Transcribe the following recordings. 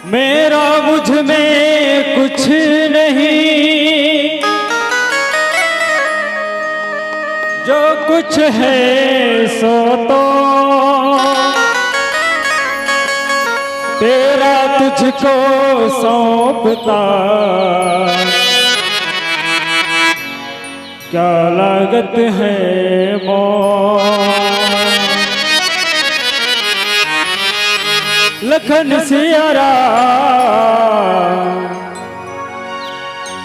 मेरा मुझ में कुछ नहीं, जो कुछ है सो तो तेरा तुझको सौंपता। क्या लागत है मौत, लखन सियारा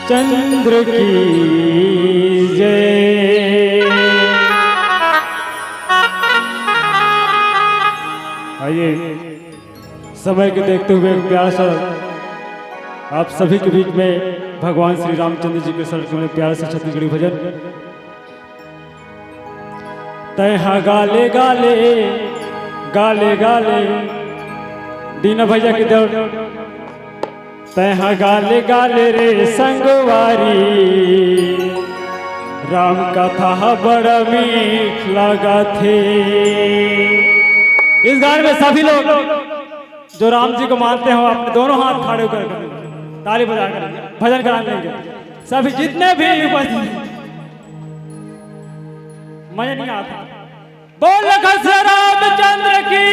चंद्र की जय। आइए समय को देखते हुए प्यार सा आप सभी के बीच में भगवान श्री रामचंद्र जी के सर में प्यार से छत्तीसगढ़ी भजन। तैहा गाले गाले गाले गाले दीना भैया की दौड़। तैहा गाले गाले रे संगवारी, राम कथा बड़ा मीठ लगा थे। इस गाने में सभी लोग जो राम जी को मानते हो अपने दोनों हाथ खड़े कर ताली बजाकर भजन करा लेंगे। सभी जितने भी उपस्थित, मजा नहीं आता। बोल रामचंद्र की।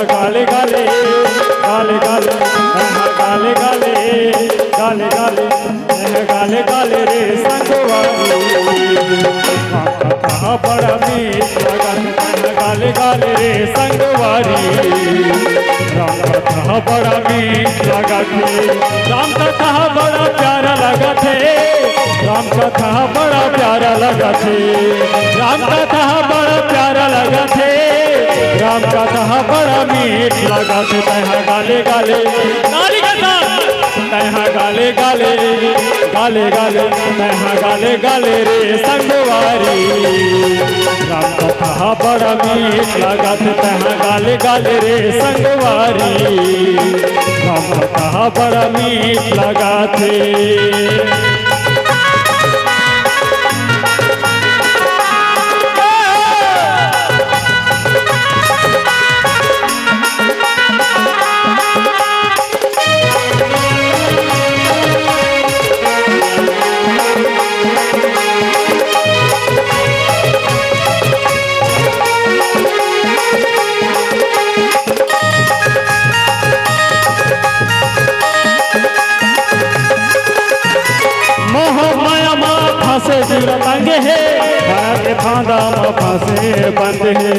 गाले गाले गाले गाले गाले गाले गाले गाले गाले गाले रे संगवारी, कथा बड़ा मीठ लगा। गाले गाले रे संगवारी, राम कथा बड़ा मीठ लगा थे। राम कथा बड़ा प्यारा लगा थे। राम कथा बड़ा प्यारा लगा थे। राम कथा बड़ा प्यारा लगा थे। राम कथा बड़ा मीठ लगा थे। तैहा गाले गाले गाली कथा, तैहा गाले गाले गाले गाले तैहा गाले गाले रे संगवारी, राम कथा बड़ा मीठ लगा थे। तैहा गाले गाले रे संगवारी, राम कथा बड़ा मीठ लगा थे। रंगे है के फांदा में फांसे बंद है।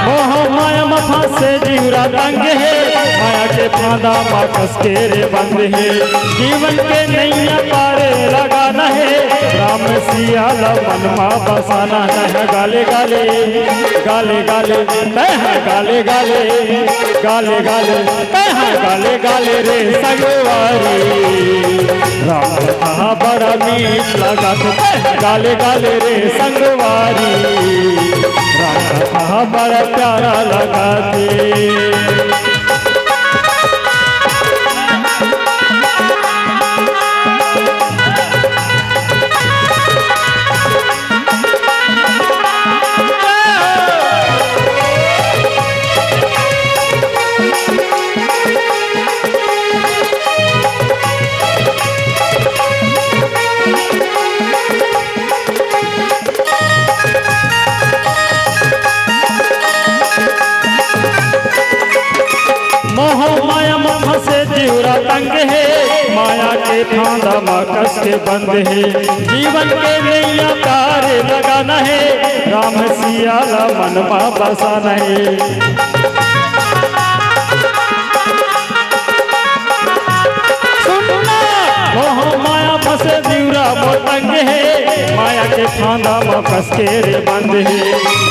मोह माया में फांसे जीवरा रंग है, माया के फांदा में कस के रे बंद है। जीवन के नैया पारे लगाना है, राम सिया मन मा बसाना है। गाले गाले गाले गाले तैहा गाले गाले गाले गाले तैहा गाले गाले रे संगवारी, राम कथा बड़ा मीठ लगा थे। गाले गाले रे संगवारी, राम कथा बड़ा प्यारा लगा थे। तंग है, माया के फांदा मकस के बंद है। जीवन के नैया तारे लगाना है, राम सिया मन मा बसाना है। है, माया के फांदा में कस के रे बंद है।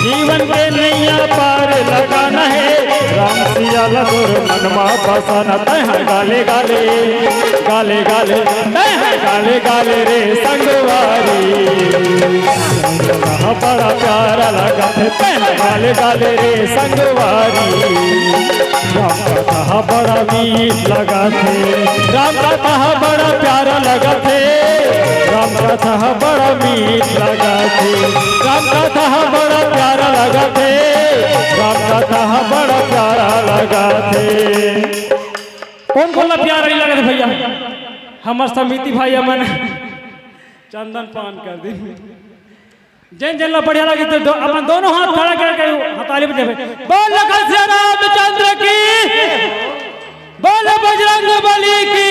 जीवन के नैया पार लगाना है, राम सिया लगोर मनमा बसाना। तह गाले गाले गाले गाले तह गाले गाले रे संगवारी, बड़ा प्यारा लगा थे। तह गाले गाले रे संगवारी, राम कथा बड़ा मीठ लगा थे। राम कथा बड़ा प्यारा लगा थे, राम कथा बड़ा मीठ लगा थे। राम कथा बड़ा प्यारा लगा थे, राम कथा बड़ा प्यारा लगा थे। कौन बोला प्यारा नहीं लगा थे भैया? हमार समिति भाई मन चंदन पान कर दी। जैन जन बढ़िया लगे तो अपन दोनों हाथ खड़ा करके हथाली बजावे। बोल लखन श्री रामचंद्र की, बोल बजरंग बली की।